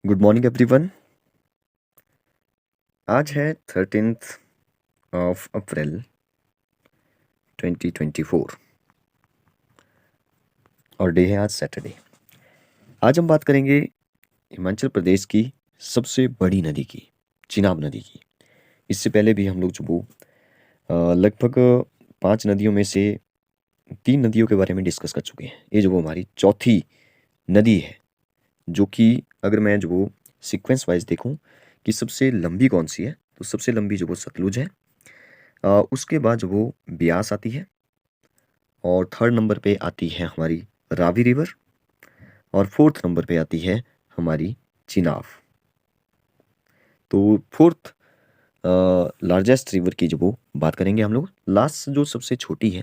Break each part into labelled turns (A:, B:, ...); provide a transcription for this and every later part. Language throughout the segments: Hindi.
A: Good morning everyone. आज है 13 अप्रैल 2024 और डे है आज सैटरडे। आज हम बात करेंगे हिमाचल प्रदेश की सबसे बड़ी नदी की, चिनाब नदी की। इससे पहले भी हम लोग जो वो लगभग 5 नदियों में से 3 नदियों के बारे में डिस्कस कर चुके हैं। ये जो वो हमारी चौथी नदी है, जो कि अगर मैं जो वो सीक्वेंस वाइज देखूं कि सबसे लंबी कौन सी है, तो सबसे लंबी जो वो सतलुज है। उसके बाद जो वो ब्यास आती है और थर्ड नंबर पे आती है हमारी रावी रिवर और फोर्थ नंबर पे आती है हमारी चिनाब। तो फोर्थ लार्जेस्ट रिवर की जो वो बात करेंगे हम लोग। लास्ट जो सबसे छोटी है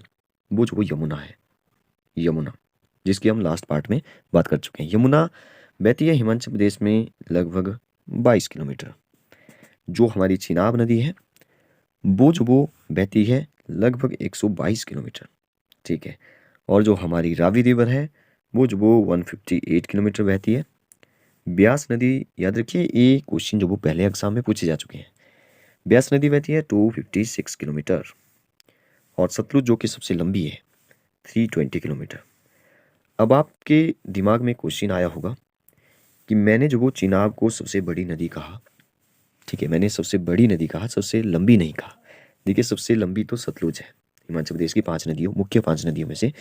A: वो जो वो यमुना है, यमुना, जिसकी हम लास्ट पार्ट में बात कर चुके हैं। यमुना बहती है हिमाचल प्रदेश में लगभग 22 किलोमीटर। जो हमारी चिनाब नदी है वो जो वो बहती है लगभग 122 किलोमीटर। ठीक है। और जो हमारी रावी रिवर है वो जो वो 158 किलोमीटर बहती है। ब्यास नदी, याद रखिए ये क्वेश्चन जो वो पहले एग्जाम में पूछे जा चुके हैं। ब्यास नदी बहती है 256 किलोमीटर और सतलुज जो कि सबसे लंबी है 320 किलोमीटर। अब आपके दिमाग में क्वेश्चन आया होगा कि मैंने जो वो चिनाब को सबसे बड़ी नदी कहा। ठीक है, मैंने सबसे बड़ी नदी कहा, सबसे लंबी नहीं कहा। देखिए सबसे लंबी तो सतलुज है। हिमाचल प्रदेश की 5 नदियों, मुख्य 5 नदियों में से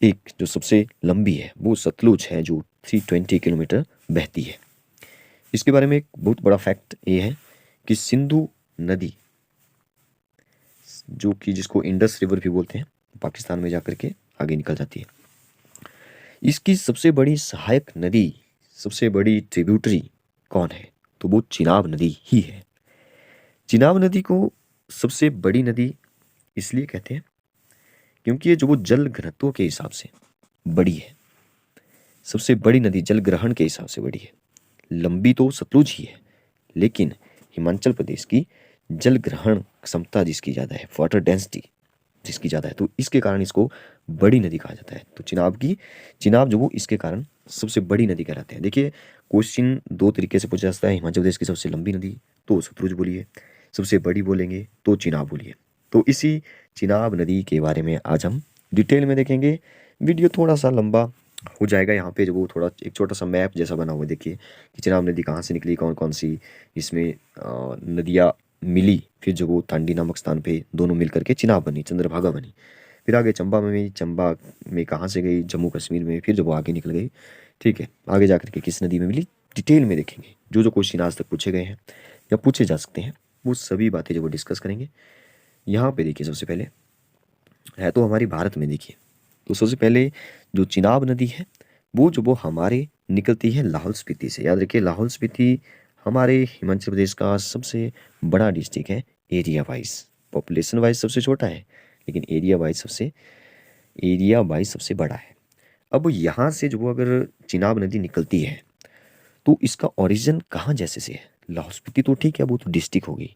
A: एक जो सबसे लंबी है वो सतलुज है, जो 320 किलोमीटर बहती है। इसके बारे में एक बहुत बड़ा फैक्ट ये है कि सिंधु नदी, जो कि जिसको इंडस रिवर भी बोलते हैं, पाकिस्तान में जाकर के आगे निकल जाती है। इसकी सबसे बड़ी सहायक नदी, सबसे बड़ी ट्रिब्यूटरी कौन है, तो वो चिनाब नदी ही है। चिनाब नदी को सबसे बड़ी नदी इसलिए कहते हैं क्योंकि ये जो वो जल घनत्व के हिसाब से बड़ी है। सबसे बड़ी नदी जल ग्रहण के हिसाब से बड़ी है। लंबी तो सतलुज ही है, लेकिन हिमाचल प्रदेश की जल ग्रहण क्षमता जिसकी ज़्यादा है, वाटर डेंसिटी जिसकी ज़्यादा है, तो इसके कारण इसको बड़ी नदी कहा जाता है। तो चिनाब जो वो इसके कारण सबसे बड़ी नदी कहलाते हैं। देखिए क्वेश्चन दो तरीके से पूछा जाता है। हिमाचल प्रदेश की सबसे लंबी नदी तो सतलुज बोलिए, सबसे बड़ी बोलेंगे तो चिनाब बोलिए। तो इसी चिनाब नदी के बारे में आज हम डिटेल में देखेंगे। वीडियो थोड़ा सा लंबा हो जाएगा। यहाँ पे जो वो थोड़ा एक छोटा सा मैप जैसा बना हुआ है, देखिए कि चिनाब नदी कहाँ से निकली, कौन कौन सी इसमें नदियाँ मिली, फिर जो वो तांडी नामक स्थान पे दोनों मिल करके चिनाब बनी, चंद्रभागा बनी। फिर आगे चंबा में भी, चंबा में कहाँ से गई, जम्मू कश्मीर में, फिर जब वो आगे निकल गई। ठीक है, आगे जाकर के किस नदी में मिली, डिटेल में देखेंगे। जो जो क्वेश्चन आज तक पूछे गए हैं या पूछे जा सकते हैं वो सभी बातें जो वो डिस्कस करेंगे। यहाँ पे देखिए सबसे पहले है तो हमारी भारत में, देखिए तो सबसे पहले जो चिनाब नदी है वो जो वो हमारे निकलती है लाहौल स्पीति से। याद रखिए लाहौल स्पीति हमारे हिमाचल प्रदेश का सबसे बड़ा डिस्ट्रिक्ट है एरिया वाइज। पॉपुलेशन वाइज सबसे छोटा है, लेकिन एरिया वाइज सबसे बड़ा है। अब यहाँ से जो वो अगर चिनाब नदी निकलती है तो इसका ओरिजिन कहाँ जैसे से है। लाहौल स्पीति तो ठीक है, वो तो डिस्ट्रिक्ट होगी,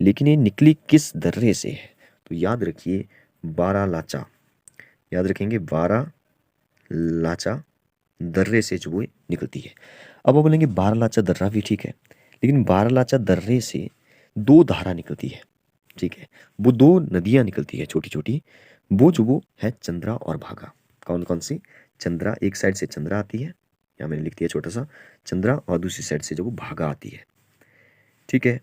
A: लेकिन ये निकली किस दर्रे से है, तो याद रखिए बारालाचा। याद रखेंगे बारालाचा दर्रे से जो वो निकलती है। अब वो बोलेंगे बारालाचा दर्रा भी ठीक है, लेकिन बारालाचा दर्रे से दो धारा निकलती है। ठीक है, वो दो नदियाँ निकलती है छोटी छोटी, वो जो वो है चंद्रा और भागा। कौन कौन सी, चंद्रा, एक साइड से चंद्रा आती है, यहाँ मैंने लिख दिया छोटा सा चंद्रा, और दूसरी साइड से जो वो भागा आती है। ठीक है,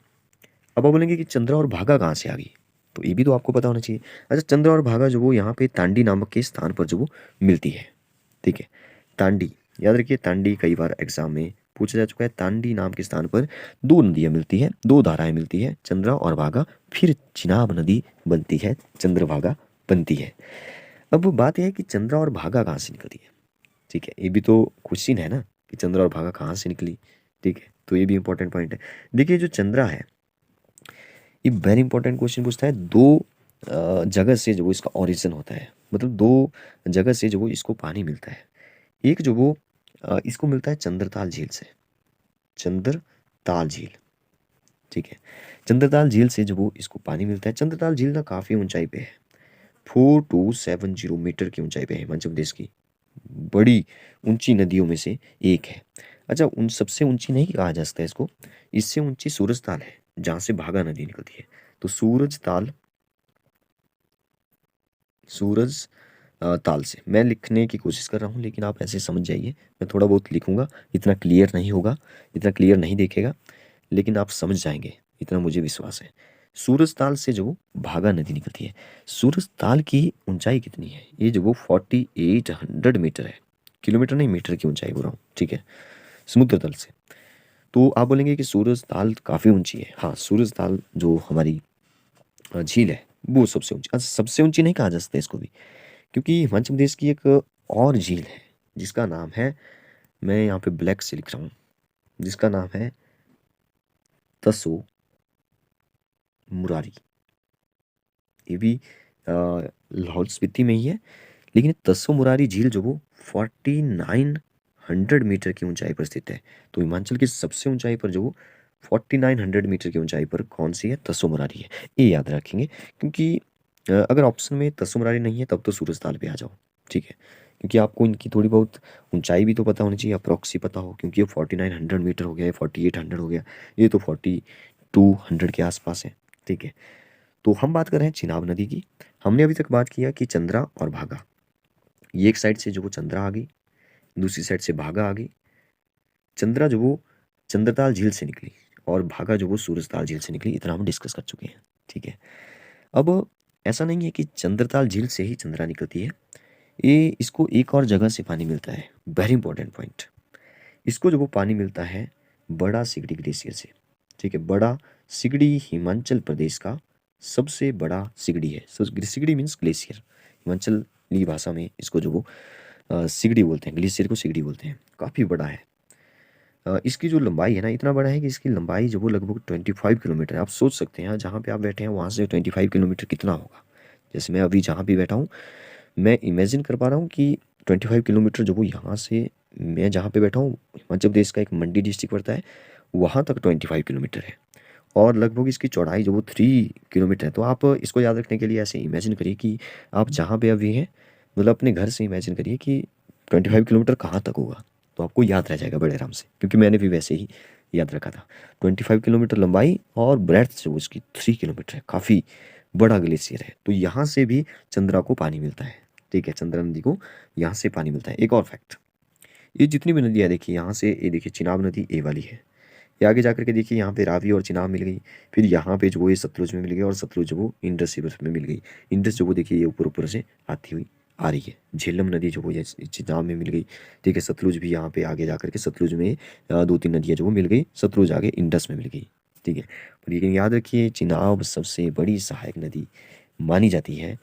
A: अब आप बोलेंगे कि चंद्रा और भागा कहाँ से आ गई, तो ये भी तो आपको पता होना चाहिए। अच्छा, चंद्रा और भागा जो वो यहाँ पे तांडी नामक के स्थान पर जो वो मिलती है। ठीक है, तांडी, याद रखिए तांडी कई बार एग्जाम में पूछा जा चुका है। तांडी नाम के स्थान पर दो नदियाँ मिलती है, दो धाराएं मिलती है, चंद्रा और भागा, फिर चिनाब नदी बनती है, चंद्रभागा बनती है। अब बात यह है कि चंद्रा और भागा कहाँ से निकलती है। ठीक है, ये भी तो क्वेश्चन है ना कि चंद्रा और भागा कहाँ से निकली। ठीक है, तो ये भी इंपॉर्टेंट पॉइंट है। देखिए जो चंद्रा है ये वेरी इंपॉर्टेंट क्वेश्चन पूछता है। दो जगह से जो इसका ओरिजिन होता है, मतलब दो जगह से जो वो इसको पानी मिलता है। एक जो वो इसको मिलता है चंद्रताल झील से, चंद्रताल झील। ठीक है, चंद्रताल झील से जो वो इसको पानी मिलता है। चंद्रताल झील ना काफ़ी ऊंचाई पे है, 4270 मीटर की ऊंचाई पे है। हिमाचल प्रदेश की बड़ी ऊंची नदियों में से एक है। अच्छा, उन सबसे ऊंची नहीं कहा जा सकता इसको, इससे ऊंची सूरज ताल है जहाँ से भागा नदी निकलती है। तो सूरज ताल, सूरज ताल से मैं लिखने की कोशिश कर रहा हूँ, लेकिन आप ऐसे समझ जाइए, मैं थोड़ा बहुत लिखूंगा, इतना क्लियर नहीं होगा, इतना क्लियर नहीं देखेगा, लेकिन आप समझ जाएंगे, इतना मुझे विश्वास है। सूरज ताल से जो भागा नदी निकलती है, सूरज ताल की ऊंचाई कितनी है, ये जो वो 4800 मीटर है, किलोमीटर नहीं मीटर की ऊंचाई बोल रहा हूँ, ठीक है, समुद्र तल से। तो आप बोलेंगे कि सूरज ताल काफ़ी ऊंची है, हाँ सूरज ताल जो हमारी झील है वो सबसे ऊंची, अच्छा सबसे ऊंची नहीं कहा जा सकता इसको भी, क्योंकि हिमाचल प्रदेश की एक और झील है जिसका नाम है, मैं यहाँ पे ब्लैक से लिख रहा हूँ, जिसका नाम है तसो मुरारी। ये भी लाहौल स्पीति में ही है, लेकिन तसो मुरारी झील जो वो 4900 मीटर की ऊंचाई पर स्थित है। तो हिमाचल की सबसे ऊंचाई पर जो 4900 मीटर की ऊंचाई पर कौन सी है, तसो मुरारी है। ये याद रखेंगे, क्योंकि अगर ऑप्शन में तसो मुरारी नहीं है तब तो सूरज ताल पे आ जाओ, ठीक है, क्योंकि आपको इनकी थोड़ी बहुत ऊंचाई भी तो पता होनी चाहिए, अप्रॉक्सी पता हो, क्योंकि ये 4900 मीटर हो गया, ये 4800 हो गया, ये तो 4200 के आसपास है, ठीक है। तो हम बात कर रहे हैं चिनाब नदी की। हमने अभी तक बात किया कि चंद्रा और भागा, ये एक साइड से जो वो चंद्रा आ गई, दूसरी साइड से भागा आ गई। चंद्रा जो वो चंद्रताल झील से निकली, और भागा जो वो सूरजताल झील से निकली, इतना हम डिस्कस कर चुके हैं, ठीक है। अब ऐसा नहीं है कि चंद्रताल झील से ही चंद्रा निकलती है, ये इसको एक और जगह से पानी मिलता है, वेरी इंपॉर्टेंट पॉइंट। इसको जो वो पानी मिलता है बड़ा सिगड़ी ग्लेशियर से, ठीक है। बड़ा सिगड़ी हिमाचल प्रदेश का सबसे बड़ा सिगड़ी है, सिगड़ी मीन्स ग्लेशियर, हिमाचली भाषा में इसको जो वो सिगड़ी बोलते हैं, ग्लेशियर को सिगड़ी बोलते हैं, काफ़ी बड़ा है। इसकी जो लंबाई है ना, इतना बड़ा है कि इसकी लंबाई जो वो लगभग 25 किलोमीटर है। आप सोच सकते हैं जहाँ पे आप बैठे हैं वहाँ से 25 किलोमीटर कितना होगा। जैसे मैं अभी जहाँ पे बैठा हूँ, मैं इमेजिन कर पा रहा हूँ कि 25 किलोमीटर जो वो यहाँ से, मैं जहाँ पे बैठा हूँ हिमाचल प्रदेश का एक मंडी डिस्ट्रिक्ट पड़ता है, वहाँ तक 25 किलोमीटर है, और लगभग इसकी चौड़ाई जो वो 3 किलोमीटर है। तो आप इसको याद रखने के लिए ऐसे इमेजिन करिए कि आप जहाँ पे अभी हैं, मतलब अपने घर से इमेजिन करिए कि 25 किलोमीटर कहाँ तक होगा, तो आपको याद रह जाएगा बड़े आराम से, क्योंकि मैंने भी वैसे ही याद रखा था। 25 किलोमीटर लंबाई और ब्रेड्थ जो उसकी 3 किलोमीटर है, काफ़ी बड़ा ग्लेशियर है। तो यहाँ से भी चंद्रा को पानी मिलता है, ठीक है, चंद्रा नदी को यहाँ से पानी मिलता है। एक और फैक्ट, ये जितनी भी नदियाँ देखिए यहाँ से, ये देखिए चिनाब नदी ए वाली है, ये आगे जाकर के देखिए यहाँ पे रावी और चिनाब मिल गई, फिर यहाँ पे जो वो ये सतलुज में मिल गई, और सतलुज जो वो इंडस रिवर में मिल गई। इंडस जो वो देखिए ये ऊपर ऊपर से आती हुई आ रही है। झेलम नदी जो वो ये चिनाब में मिल गई, ठीक है। सतलुज भी यहाँ पे आगे जाकर के, सतलुज में दो तीन नदियाँ जो वो मिल गई, सतलुज आगे इंडस में मिल गई, ठीक है। पर लेकिन याद रखिए चिनाब सबसे बड़ी सहायक नदी मानी जाती है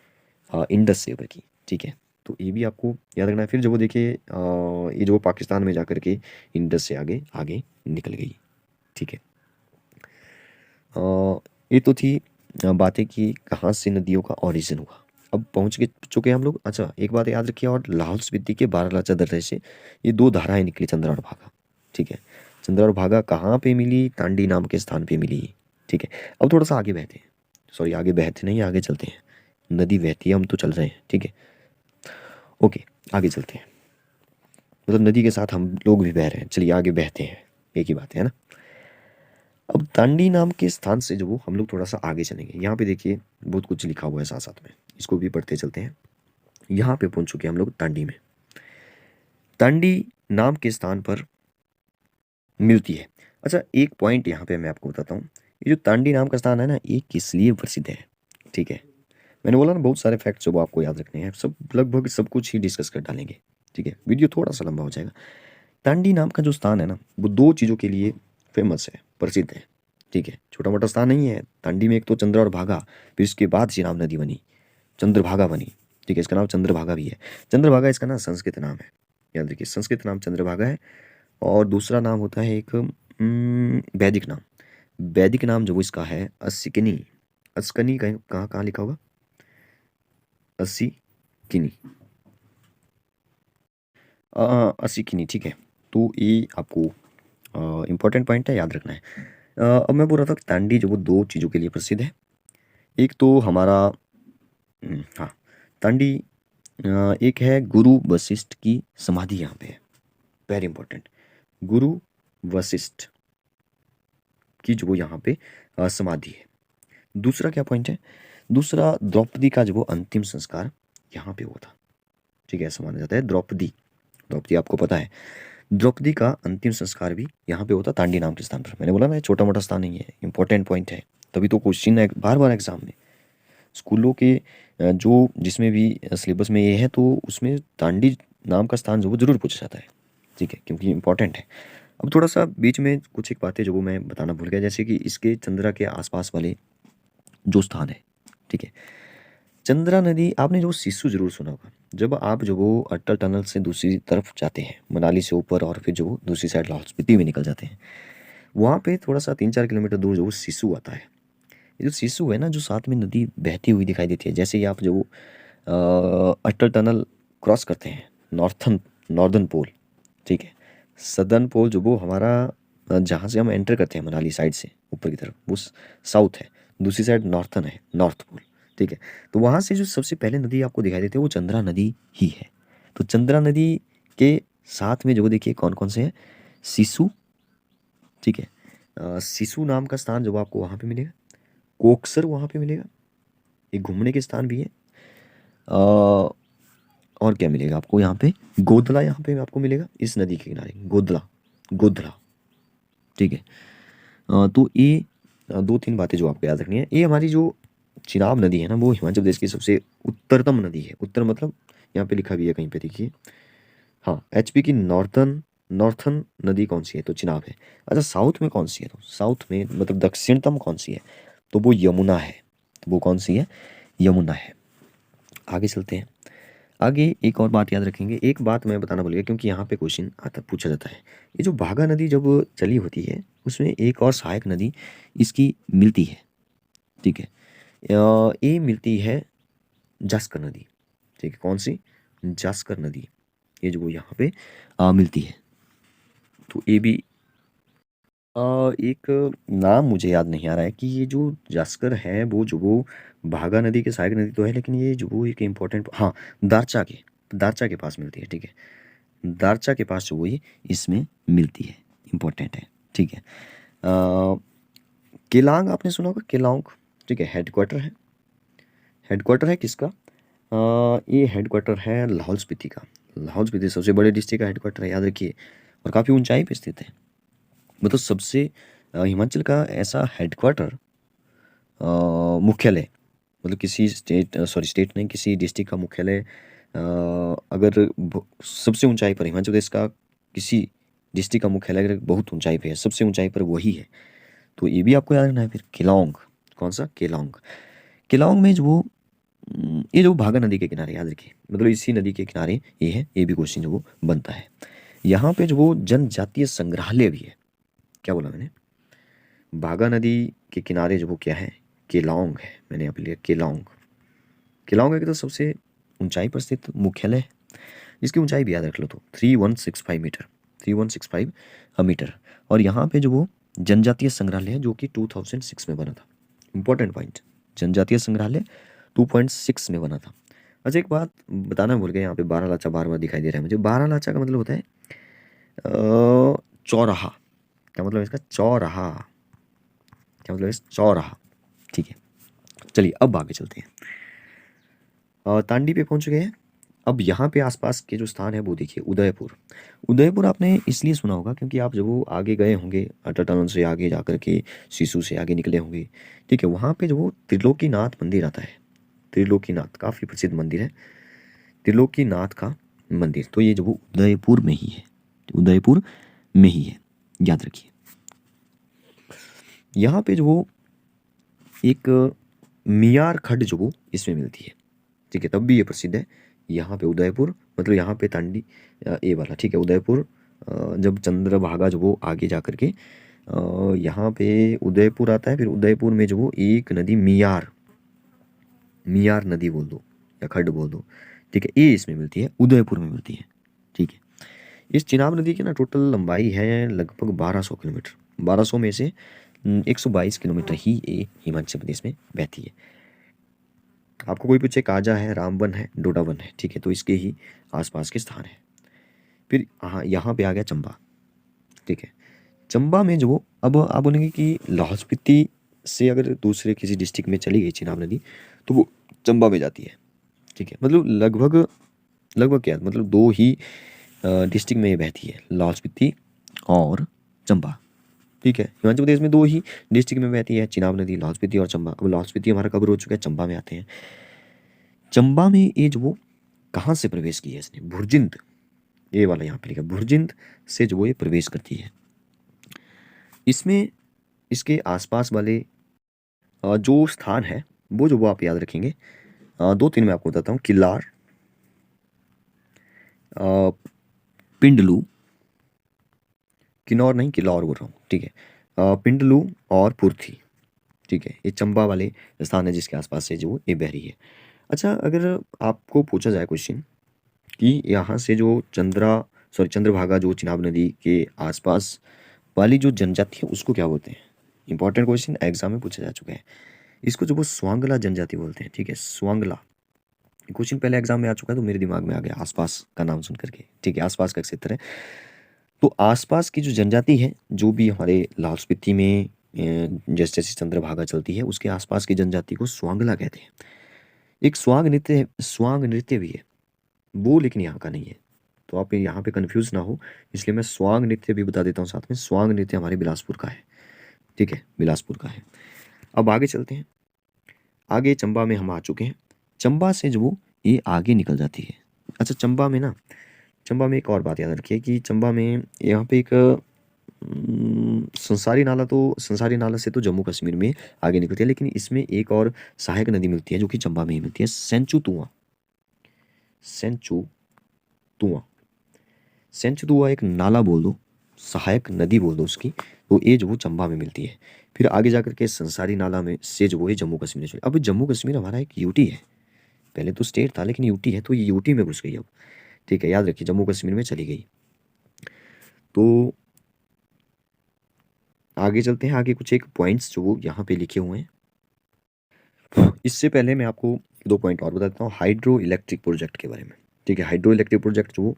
A: इंडस रिवर की, ठीक है। तो ये भी आपको याद रखना है। फिर जो वो देखिए ये जो पाकिस्तान में जाकर के इंडस से आगे आगे निकल गई, ठीक है। ये तो थी बातें कि कहाँ से नदियों का ओरिजिन हुआ। अब पहुँच के चुके हैं हम लोग। अच्छा एक बात याद रखिए, और लाहौल स्पीति के बारालाचा दर्रे से ये दो धाराएं निकली, चंद्रा और भागा, ठीक है। चंद्रा और भागा कहाँ पे मिली, तांडी नाम के स्थान पे मिली, ठीक है। अब थोड़ा सा आगे बहते हैं, सॉरी आगे बहते नहीं, आगे चलते हैं, नदी बहती है, हम तो चल रहे हैं, ठीक है। ओके आगे चलते हैं, मतलब नदी के साथ हम लोग भी बह रहे हैं, चलिए आगे बहते हैं, एक ही बात है ना। अब तांडी नाम के स्थान से जो वो हम लोग थोड़ा सा आगे चलेंगे, यहाँ पे देखिए बहुत कुछ लिखा हुआ है साथ साथ में, इसको भी पढ़ते चलते हैं। यहाँ पे पहुंच चुके हैं हम लोग तांडी में। तांडी नाम के स्थान पर मिलती है। अच्छा एक पॉइंट यहाँ पे मैं आपको बताता हूँ, ये जो तांडी नाम का स्थान है ना, ये किस लिए प्रसिद्ध है, ठीक है। मैंने बोला ना बहुत सारे फैक्ट्स जो वो आपको याद रखने हैं, सब लगभग सब कुछ ही डिस्कस कर डालेंगे, ठीक है, वीडियो थोड़ा सा लंबा हो जाएगा। तांडी नाम का जो स्थान है ना, वो दो चीज़ों के लिए फेमस है, प्रसिद्ध है, ठीक है। छोटा मोटा स्थान नहीं है तांडी में, एक तो चंद्र और भागा, फिर इसके बाद चिनाब नदी बनी, चंद्रभागा बनी, ठीक है। इसका नाम चंद्रभागा भी है। चंद्रभागा इसका ना संस्कृत नाम है, याद रखिए संस्कृत नाम चंद्रभागा है, और दूसरा नाम होता है एक वैदिक नाम। वैदिक नाम जो इसका है अस्सिकनी, अस्कनी कहाँ कहाँ लिखा होगा, अस्सिकिनी, अस्सिकिनी, ठीक है। तो ये आपको इम्पोर्टेंट पॉइंट है, याद रखना है। अब मैं बोल रहा था कि तांडी जो वो दो चीज़ों के लिए प्रसिद्ध है। एक तो हमारा हाँ तांडी एक है गुरु वशिष्ठ की समाधि यहाँ पे है, वेरी इंपॉर्टेंट। गुरु वशिष्ठ की जो वो यहाँ पे समाधि है। दूसरा क्या पॉइंट है, दूसरा द्रौपदी का जो वो अंतिम संस्कार यहाँ पे हुआ था। ठीक है, ऐसा माना जाता है। द्रौपदी द्रौपदी आपको पता है, द्रौपदी का अंतिम संस्कार भी यहाँ पे होता तांडी नाम के स्थान पर। मैंने बोला ना, छोटा मोटा स्थान नहीं है, इंपॉर्टेंट पॉइंट है। तभी तो क्वेश्चन है बार बार एग्जाम में, स्कूलों के जो जिसमें भी सिलेबस में ये है तो उसमें तांडी नाम का स्थान जो वो जरूर पूछा जाता है। ठीक है, क्योंकि इंपॉर्टेंट है। अब थोड़ा सा बीच में कुछ एक बातें जो वो मैं बताना भूल गया, जैसे कि इसके चंद्रा के आसपास वाले जो स्थान है। ठीक है, चंद्रा नदी, आपने जो सिस्सू जरूर सुना होगा। जब आप जो वो अटल टनल से दूसरी तरफ जाते हैं, मनाली से ऊपर, और फिर जो वो दूसरी साइड लाहौल स्पीति में निकल जाते हैं, वहाँ पे थोड़ा सा 3-4 किलोमीटर दूर जो वो सिस्सू आता है। ये जो सिस्सू है ना, जो साथ में नदी बहती हुई दिखाई देती है, जैसे ही आप जो अटल टनल क्रॉस करते हैं, नॉर्दर्न पोल। ठीक है, सदर्न पोल जो वो हमारा जहाँ से हम एंटर करते हैं मनाली साइड से ऊपर की तरफ, वो साउथ है। दूसरी साइड नॉर्थन है, नॉर्थ पोल। ठीक है, तो वहाँ से जो सबसे पहले नदी आपको दिखाई देती है वो चंद्रा नदी ही है। तो चंद्रा नदी के साथ में जो देखिए कौन कौन से हैं, सिसु। ठीक है, सिसु नाम का स्थान जो आपको वहाँ पे मिलेगा, कोकसर वहाँ पे मिलेगा, एक घूमने के स्थान भी है। और क्या मिलेगा आपको यहाँ पे, गोदला यहाँ पे आपको मिलेगा, इस नदी के किनारे गोदला, गोदला। ठीक है, तो ये 2-3 बातें जो आपको याद रखनी है। ये हमारी जो चिनाब नदी है ना, वो हिमाचल प्रदेश की सबसे उत्तरतम नदी है। उत्तर मतलब यहाँ पे लिखा भी है कहीं पे, देखिए। हाँ, एचपी की नॉर्थन नदी कौन सी है, तो चिनाब है। अच्छा, साउथ में कौन सी है, तो साउथ में मतलब दक्षिणतम कौन सी है, तो वो यमुना है। तो वो कौन सी है, यमुना है। आगे चलते हैं। आगे एक और बात याद रखेंगे, एक बात मैं बताना भूल गया, क्योंकि यहाँ पे क्वेश्चन आता पूछा जाता है। ये जो भागा नदी जब चली होती है, उसमें एक और सहायक नदी इसकी मिलती है। ठीक है, ये मिलती है जास्कर नदी। ठीक है, कौन सी, जास्कर नदी, ये जो वो यहाँ पे मिलती है। तो ये भी एक नाम मुझे याद नहीं आ रहा है कि ये जो जास्कर है वो जो वो भागा नदी के सहायक नदी तो है, लेकिन ये जो वो एक इम्पोर्टेंट, हाँ, दारचा के पास मिलती है। ठीक है, दारचा के पास जो वो ये इसमें मिलती है, इम्पोर्टेंट है। ठीक है, केलांग आपने सुना होगा, केलांग। ठीक है, हेडक्वार्टर है किसका, ये हेडक्वार्टर है लाहौल स्पीति का। लाहौल स्पीति सबसे बड़े डिस्ट्रिक्ट का हेडक्वार्टर है, याद रखिए, और काफ़ी ऊंचाई पे स्थित है। मतलब सबसे हिमाचल का ऐसा हेडक्वार्टर, मुख्यालय, मतलब किसी स्टेट नहीं, किसी डिस्ट्रिक्ट का मुख्यालय अगर सबसे ऊंचाई पर, हिमाचल प्रदेश का किसी डिस्ट्रिक्ट का मुख्यालय अगर बहुत ऊंचाई पे है, सबसे ऊंचाई पर वही है, तो ये भी आपको याद रखना है। फिर केलोंग, कौन सा, केलोंग। केलोंग में जो वो ये जो भागा नदी के किनारे, याद रखिए, मतलब इसी नदी के किनारे ये है। ये भी क्वेश्चन जो वो बनता है। यहाँ पे जो वो जनजातीय संग्रहालय भी है। क्या बोला मैंने, भागा नदी के किनारे जो वो क्या है, केलोंग है। मैंने यहाँ पे लिया केलोंग। केलोंग है कि तो सबसे ऊंचाई पर स्थित मुख्यालय है। इसकी ऊंचाई भी याद रख लो, तो 3165 मीटर, 3165 मीटर। और यहाँ पे जो वो जनजातीय संग्रहालय है जो कि 2006 में बना था। इंपॉर्टेंट पॉइंट, जनजातीय संग्रहालय 2.6 में बना था। अच्छा, एक बात बताना भूल गया, यहाँ पे बारालाचा बार बार दिखाई दे रहा है मुझे। बारालाचा का मतलब होता है चौराहा। क्या मतलब इसका, चौराहा। क्या मतलब इस, चौराहा। ठीक है, चलिए अब आगे चलते हैं। तांडी पे पहुंच गए हैं। अब यहाँ पे आसपास के जो स्थान है वो देखिए, उदयपुर। उदयपुर आपने इसलिए सुना होगा क्योंकि आप जब वो आगे गए होंगे, अटल टनल से आगे जाकर के सिसु से आगे निकले होंगे। ठीक है, वहाँ पे जो वो त्रिलोकीनाथ मंदिर आता है। त्रिलोकीनाथ काफ़ी प्रसिद्ध मंदिर है, त्रिलोकीनाथ का मंदिर। तो ये जो वो उदयपुर में ही है, उदयपुर में ही है, याद रखिए। यहाँ पे जो वो एक मियार खड्ड जो वो इसमें मिलती है। ठीक है, तब भी ये प्रसिद्ध है। यहाँ पे उदयपुर, मतलब यहाँ पे तांडी, ए वाला। ठीक है, उदयपुर जब चंद्रभागा जो वो आगे जा कर के यहाँ पे उदयपुर आता है। फिर उदयपुर में जो वो एक नदी मियार, मियार नदी बोल दो या खड्ड बोल दो। ठीक है, ये इसमें मिलती है, उदयपुर में मिलती है। ठीक है, इस चिनाब नदी की ना टोटल लंबाई है लगभग 1200 किलोमीटर। 1200 में से 122 किलोमीटर ही ये हिमाचल प्रदेश में बहती है। आपको कोई पूछे काजा है, रामबन है, डोडावन है, ठीक है, तो इसके ही आसपास के स्थान है। फिर हाँ, यहाँ पे आ गया चंबा। ठीक है। चंबा में जो वो अब आप बोलेंगे कि लाहौल स्पीति से अगर दूसरे किसी डिस्ट्रिक्ट में चली गई चिनाब नदी तो वो चंबा में जाती है, ठीक है। मतलब लगभग लगभग क्या मतलब दो ही डिस्ट्रिक्ट में ये बहती है, लाहौल स्पीति और चंबा, ठीक है। हिमाचल प्रदेश में दो ही डिस्ट्रिक्ट में बहती है चिनाब नदी, लाहौल स्पीति और चंबा। अब लाहौल स्पीति हमारा कवर हो चुका है, चंबा में आते हैं। चंबा में ये जो वो कहाँ से प्रवेश किया इसने, भुरजिंद, ये वाला यहाँ पे लिखा, भुरजिंद से जो वो ये प्रवेश करती है। इसमें इसके आसपास वाले जो स्थान है वो जो वो आप याद रखेंगे, दो तीन मैं आपको बताता हूँ। किल्लार, पिंडलू, किन्नौर नहीं किल्लौर बोल रहा हूँ, ठीक है। पिंडलू और पुर्थी, ठीक है। ये चंबा वाले स्थान है जिसके आसपास से जो ये बह रही है। अच्छा, अगर आपको पूछा जाए क्वेश्चन कि यहाँ से जो चंद्रभागा जो चिनाब नदी के आसपास वाली जो जनजाति है उसको क्या बोलते हैं, इंपॉर्टेंट क्वेश्चन एग्जाम में पूछा जा चुका है। इसको जो वो स्वांगला जनजाति बोलते हैं, ठीक है। स्वांगला क्वेश्चन पहले एग्जाम में आ चुका है तो मेरे दिमाग में आ गया आसपास का नाम सुन करके, ठीक है। आसपास का क्षेत्र है, तो आसपास की जो जनजाति है जो भी हमारे लाहौल स्पीति में जैसे जैसे चंद्रभागा चलती है उसके आसपास की जनजाति को स्वांगला कहते हैं। एक स्वांग नृत्य भी है वो, लेकिन यहाँ का नहीं है, तो आप यहाँ पे कंफ्यूज ना हो, इसलिए मैं स्वांग नृत्य भी बता देता हूँ साथ में। स्वांग नृत्य हमारे बिलासपुर का है, ठीक है, बिलासपुर का है। अब आगे चलते हैं, आगे चंबा में हम आ चुके हैं। चंबा से जो ये आगे निकल जाती है। अच्छा, चंबा में एक और बात याद रखिए कि चंबा में यहाँ पे एक संसारी नाला से तो जम्मू कश्मीर में आगे निकलती है, लेकिन इसमें एक और सहायक नदी मिलती है जो कि चंबा में ही मिलती है, सेंचुतुआ एक नाला बोल दो, सहायक नदी बोल दो उसकी, तो ये जो वो चंबा में मिलती है। फिर आगे जाकर के संसारी नाला में से जो वो है जम्मू कश्मीर में चली। अब जम्मू कश्मीर हमारा एक यूटी है, पहले तो स्टेट था लेकिन यूटी है, तो ये यूटी में घुस गई अब, ठीक है। याद रखिए जम्मू कश्मीर में चली गई। तो आगे चलते हैं, आगे कुछ एक पॉइंट्स जो यहाँ पे लिखे हुए हैं। इससे पहले मैं आपको दो पॉइंट और बताता हूँ हाइड्रो इलेक्ट्रिक प्रोजेक्ट के बारे में, ठीक है। हाइड्रो इलेक्ट्रिक प्रोजेक्ट जो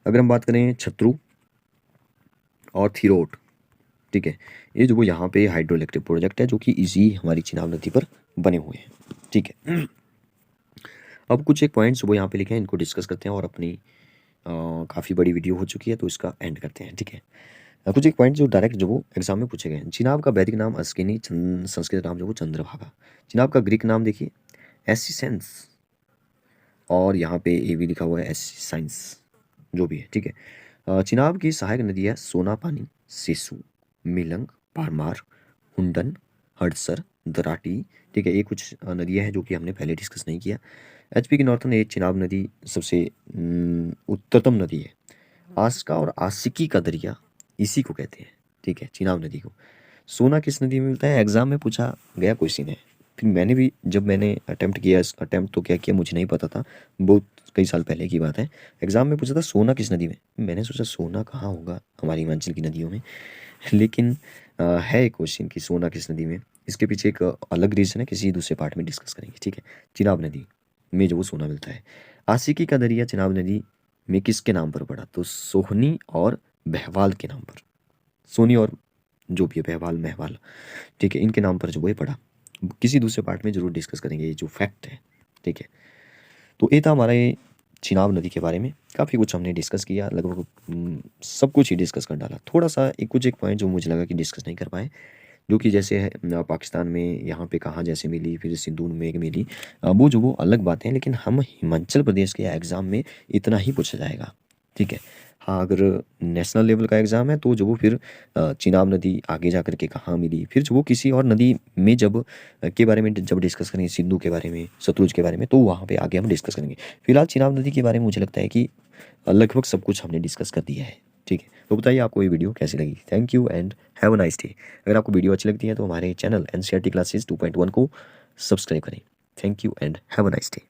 A: अगर हम बात करें छतरू और थिरोट, ठीक है, ये जो वो यहाँ पे हाइड्रो इलेक्ट्रिक प्रोजेक्ट है जो कि इसी हमारी चिनाब नदी पर बने हुए हैं, ठीक है। अब कुछ एक पॉइंट्स वो यहाँ पे लिखे हैं, इनको डिस्कस करते हैं और अपनी काफ़ी बड़ी वीडियो हो चुकी है तो इसका एंड करते हैं, ठीक है। कुछ एक पॉइंट जो डायरेक्ट जो वो एग्जाम में पूछे गए हैं। चिनाब का वैदिक नाम अस्किनी, संस्कृत नाम जो वो चंद्रभागा। चिनाब का ग्रीक नाम देखिए एसिसेंस, और यहाँ पे ये भी लिखा हुआ है एसिसाइंस, जो भी है, ठीक है। चिनाब की सहायक नदी है सोना पानी, सिसु, मिलंग, पारमार, हुंडन, हड़सर, दराटी, ठीक है। ये कुछ नदियाँ हैं जो कि हमने पहले डिस्कस नहीं किया। एचपी की नॉर्थन एक चिनाब नदी सबसे उत्तरतम नदी है। आस्का और आसिकी का दरिया इसी को कहते हैं, ठीक है, चिनाब नदी को। सोना किस नदी में मिलता है, एग्जाम में पूछा गया क्वेश्चन है। फिर मैंने भी जब मैंने अटेम्प्ट तो क्या किया मुझे नहीं पता था, बहुत कई साल पहले की बात है। एग्जाम में पूछा था सोना किस नदी में, मैंने सोचा सोना कहाँ होगा हमारी हिमाचल की नदियों में, लेकिन है एक क्वेश्चन कि सोना किस नदी में। इसके पीछे एक अलग रीज़न है, किसी दूसरे पार्ट में डिस्कस करेंगे, ठीक है। चिनाब नदी में जो वो सोना मिलता है। आसिकी का दरिया चिनाब नदी में किसके नाम पर पड़ा, तो सोहनी और बहवाल के नाम पर, सोनी और जो भी है बहवाल महवाल, ठीक है, इनके नाम पर जो वो पड़ा। किसी दूसरे पार्ट में जरूर डिस्कस करेंगे ये जो फैक्ट है, ठीक है। तो ये था हमारा ये चिनाब नदी के बारे में, काफ़ी कुछ हमने डिस्कस किया, लगभग सब कुछ ही डिस्कस कर डाला। थोड़ा सा कुछ एक पॉइंट जो मुझे लगा कि डिस्कस नहीं कर पाए, जो कि जैसे है पाकिस्तान में यहाँ पे कहाँ जैसे मिली, फिर सिंधु में एक मिली, वो जो वो अलग बातें हैं, लेकिन हम हिमाचल प्रदेश के एग्ज़ाम में इतना ही पूछा जाएगा, ठीक है। हाँ, अगर नेशनल लेवल का एग्ज़ाम है तो जो वो फिर चिनाब नदी आगे जा कर के कहाँ मिली, फिर जो वो किसी और नदी में जब के बारे में जब डिस्कस करेंगे, सिंधु के बारे में, सतलुज के बारे में, तो वहाँ पे आगे हम डिस्कस करेंगे। फिलहाल चिनाब नदी के बारे में मुझे लगता है कि लगभग सब कुछ हमने डिस्कस कर दिया है, ठीक है। तो बताइए आपको ये वीडियो कैसी लगी। Thank you and have a nice day. अगर आपको वीडियो अच्छी लगती है तो हमारे चैनल NCERT क्लासेस 2.1 को सब्सक्राइब करें। Thank you and have a nice day.